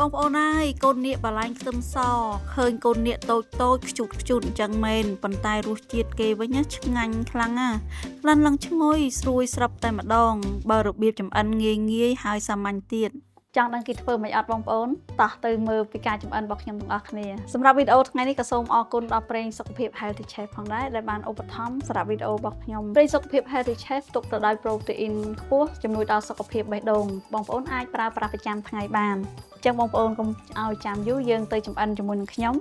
បងប្អូនអើយកូននាគបាឡាញ់ខ្ទឹមសឃើញកូននាគតូចតូចខ្ជូតខ្ជូតអញ្ចឹងមែនប៉ុន្តែរសជាតិគេវិញណាឆ្ងាញ់ខ្លាំងណាក្លិនឡើងឈ្ងុយស្រួយស្រាប់តែម្ដងបើរបៀបចម្អិនងាយហើយសាមញ្ញទៀតចង់ដឹងគេធ្វើមិនអត់បងប្អូនតោះទៅមើលពីការចម្អិនរបស់ខ្ញុំទាំងអស់គ្នាសម្រាប់វីដេអូថ្ងៃនេះក៏សូមអរគុណដល់ប្រេងសុខភាព Healthy Chef ផងដែរដែលបានឧបត្ថម្ភសម្រាប់វីដេអូរបស់ខ្ញុំប្រេងសុខភាព Healthy Chef ផ្ទុកទៅដោយប្រូតេអ៊ីនខ្ពស់ជំនួយដល់សុខភាពបេះដូងបងប្អូនអាចប្រើប្រាស់ប្រចាំថ្ងៃបានចឹងបងប្អូនកុំឲ្យចាំយូរយើងទៅចម្អិនជាមួយនឹងខ្ញុំ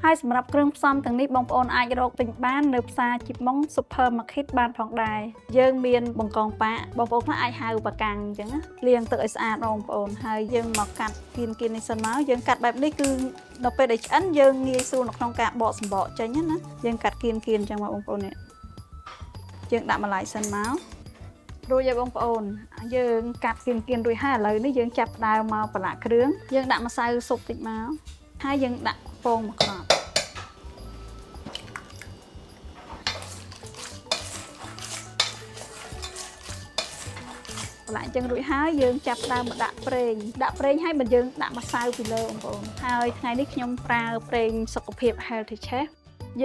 ហើយសម្រាប់គ្រឿងផ្សំទាំងនេះបងប្អូនអាចរកទិញបាននៅផ្សារជីបម៉ុង Supermarket បានផងដែរយើងមានបង្កងប៉ាបងប្អូនខ្លះអាចហៅបកាំងអញ្ចឹងណាលាងទឹកឲ្យស្អាតបងប្អូនហើយយើងមកកាត់គៀននេះសិនមកយើងកាត់បែបនេះគឺដល់ពេលដែលឆ្អិនយើងងាយស្រួលនៅក្នុងការបកសម្បកចេញណាយើងកាត់គៀនអញ្ចឹងមកបងប្អូននេះយើងដាក់ម្លាយសិនមករួចហើយបងប្អូនយើងកាត់គៀនរួចហើយឥឡូវនេះយើងចាប់ផ្ដើមមកប្រឡាក់គ្រឿងយើងដាក់ម្សៅស៊ុបតិចមកហើយយើងដាក់ពងមកក្របប្រឡាក់អញ្ចឹងរួចហើយយើងចាប់ផ្ដើមមកដាក់ប្រេងហើយបើយើងដាក់ម្សៅពីលើបងប្អូនហើយថ្ងៃនេះខ្ញុំប្រើប្រេងសុខភាព Healthy Chef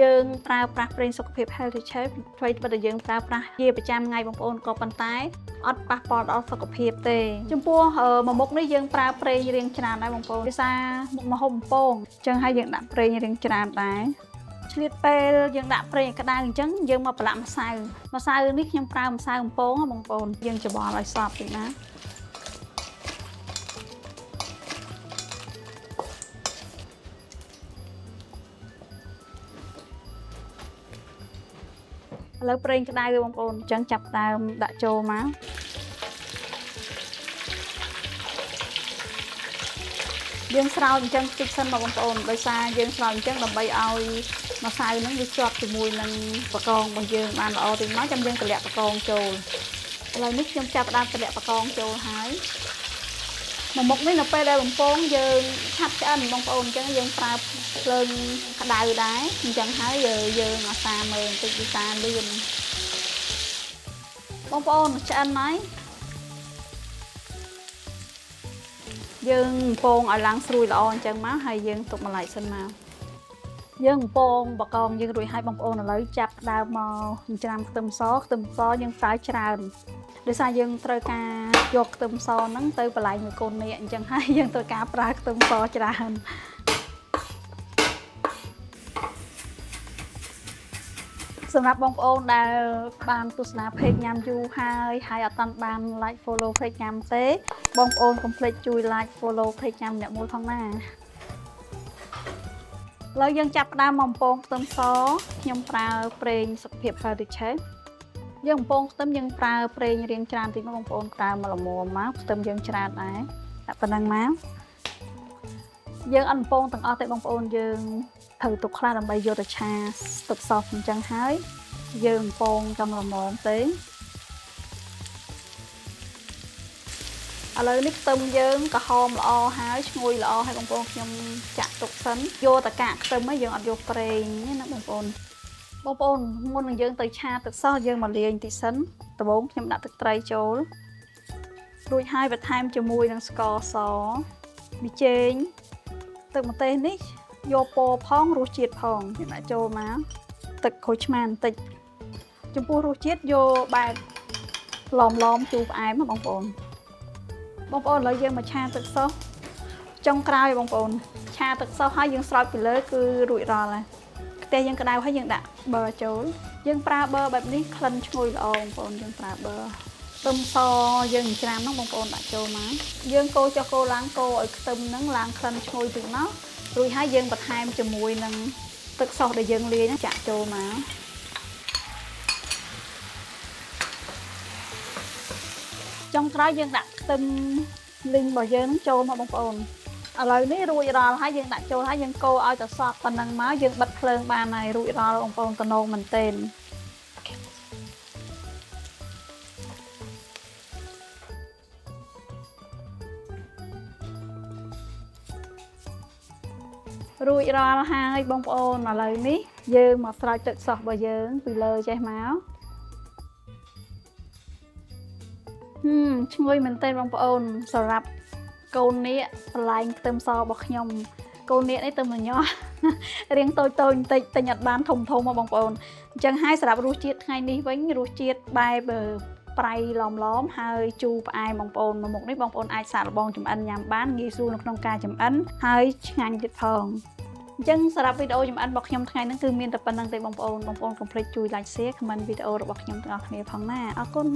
យើងប្រើប្រាស់ប្រេងសុខភាព Healthy Chef ធ្វើឲ្យតែយើងប្រើប្រាស់ជាប្រចាំថ្ងៃបងប្អូនក៏ប៉ុន្តែអត់ប៉ះពាល់ដល់សុខភាពទេចំពោះមួយមុខនេះយើងប្រើប្រេងរាងច្រើនដែរបងប្អូនដោយសារមុខម្ហូបបំពងអញ្ចឹងហើយយើងដាក់ប្រេងរាងច្រើនដែរឆ្លៀតពេលយើងដាក់ប្រេងឲ្យក្តៅអញ្ចឹងយើងមកប្រឡាក់ម្សៅនេះខ្ញុំប្រើម្សៅបំពងបងប្អូនយើងច្របល់ឲ្យសព្វតិចណាឥឡូវប្រេងក្តៅបងប្អូនអញ្ចឹងចាប់ដើមដាក់ចូលមកយើងស្រោចអញ្ចឹងតិចសិនមកបងប្អូនដោយសារយើងស្រោចអញ្ចឹងដើម្បីឲ្យម្សៅហ្នឹងវាជាប់ជាមួយនឹងបកងរបស់យើងបានល្អតិចមកចាំយើងតម្លាក់បកងចូលឥឡូវនេះខ្ញុំចាប់ដើមតម្លាក់បកងចូលហើយមួយមុខនេះនៅពេលដែលបំពងយើងឆាប់ឆ្អិនបងប្អូនអញ្ចឹងយើងប្រើភ្លើងក្តៅដែរអញ្ចឹងហើយយើងអាសាមើលបន្តិចវិសាលឿនបងប្អូនឆ្អិនហើយយើងបំពងឲ្យឡើងស្រួយល្អអញ្ចឹងមកហើយយើងទុកម្លាយសិនមកយើងបំពងបកងយើងរួចហើយបងប្អូនឥឡូវចាប់ដើមមកចិញ្ច្រាំខ្ទឹមសយើងប្រើច្រើនដោយសារយើងត្រូវការយកខ្ទឹមសហ្នឹងទៅបលែងមួយកូននាគអញ្ចឹងហើយយើងត្រូវការប្រើខ្ទឹមសច្រើនសម្រាប់បងប្អូនដែលបានទស្សនាเพจញ៉ាំយូរហើយអត់ទាន់បាន like follow page ញ៉ាំទេបងប្អូនកុំភ្លេចជួយ like follow page ញ៉ាំអ្នកមួយផងណាឥឡូវយើងចាប់ផ្ដើមមកបំពងខ្ទឹមសខ្ញុំប្រើប្រេងសុខភាព Healthy Chef យើងបំពងខ្ទឹមយើងប្រើប្រេងរាងច្រើនតិចមកបងប្អូនប្រើមកល្មមមកខ្ទឹមយើងច្រើនដែរតែប៉ុណ្ណឹងមកយើងអត់បំពងទាំងអស់ទេបងប្អូនយើងត្រូវទុកខ្លះដើម្បីយកទៅឆាទឹកសអញ្ចឹងហើយយើងបំពងចំល្មមទេឥឡូវនេះខ្ទឹមយើងក្រហមល្អហើយឈ្ងុយល្អហើយបងប្អូនខ្ញុំចាក់ទុកសិនយកតែកាកខ្ទឹមហ្នឹងយើងអត់យកប្រេងទេណាបងប្អូនមុននឹងយើងទៅឆាទឹកសយើងមកលាយបន្តិចសិនដំបូងខ្ញុំដាក់ទឹកត្រីចូលរួចហើយបន្ថែមជាមួយនឹងស្ករសប៊ីចេងទឹកម្ទេសនេះយកពណ៌ផងរសជាតិផងខ្ញុំដាក់ចូលមកទឹកក្រូចឆ្មាបន្តិចចំពោះរសជាតិយកបែបឡមជូរផ្អែមបងប្អូនឥឡូវយើងមកឆាទឹកសចុងក្រោយបងប្អូនឆាទឹកសហើយយើងស្រោចពីលើគឺរួចរាល់ហើយខ្ទះយើងក្តៅហើយយើងដាក់ប៊ឺចូលយើងប្រើប៊ឺបែបនេះក្លិនឈ្ងុយល្អបងប្អូនយើងប្រើប៊ឺខ្ទឹមសយើងច្រាំហ្នឹងបងប្អូនដាក់ចូលមកយើងកូរចុះកូរឡើងកូរឲ្យខ្ទឹមហ្នឹងឡើងក្លិនឈ្ងុយតិចមករួចហើយយើងបន្ថែមជាមួយនឹងទឹកសោសដែលយើងលាយហ្នឹងចាក់ចូលមកចុងក្រោយយើងដាក់ខ្ទឹមលីងរបស់យើងហ្នឹងចូលមកបងប្អូនឥឡូវនេះរួចរាល់ហើយយើងដាក់ចូលហើយយើងកូរឲ្យតែសព្វប៉ុណ្ណឹងមកយើងបិទភ្លើងបានហើយរួចរាល់បងប្អូនតំណងមែនទែនរួចរាល់ហើយបងប្អូនឥឡូវនេះយើងមកស្រោចទឹកសោះរបស់យើងពីលើចេះមកឈ្ងុយមែនទែនបងប្អូនសម្រាប់ កូននេះបន្លែងខ្ទឹមសរបស់ខ្ញុំកូននេះនេះទៅញ៉ោរៀងតូចបន្តិចទិញអត់បានធំមកបងប្អូនអញ្ចឹងហើយសម្រាប់រសជាតិថ្ងៃនេះវិញរសជាតិបែបប្រៃឡំហើយជូរផ្អែមបងប្អូនមុខនេះបងប្អូនអាចសាកល្បងចម្អិនញ៉ាំបានងាយស្រួលនៅក្នុងការចម្អិនហើយឆ្ងាញ់ទៀតផងអញ្ចឹងសម្រាប់វីដេអូចម្អិនរបស់ខ្ញុំថ្ងៃនេះគឺមានតែប៉ុណ្្នឹងទេបងប្អូនកុំភ្លេចជួយ like share comment វីដេអូរបស់ខ្ញុំទាំងអស់គ្នាផងណាអរគុណ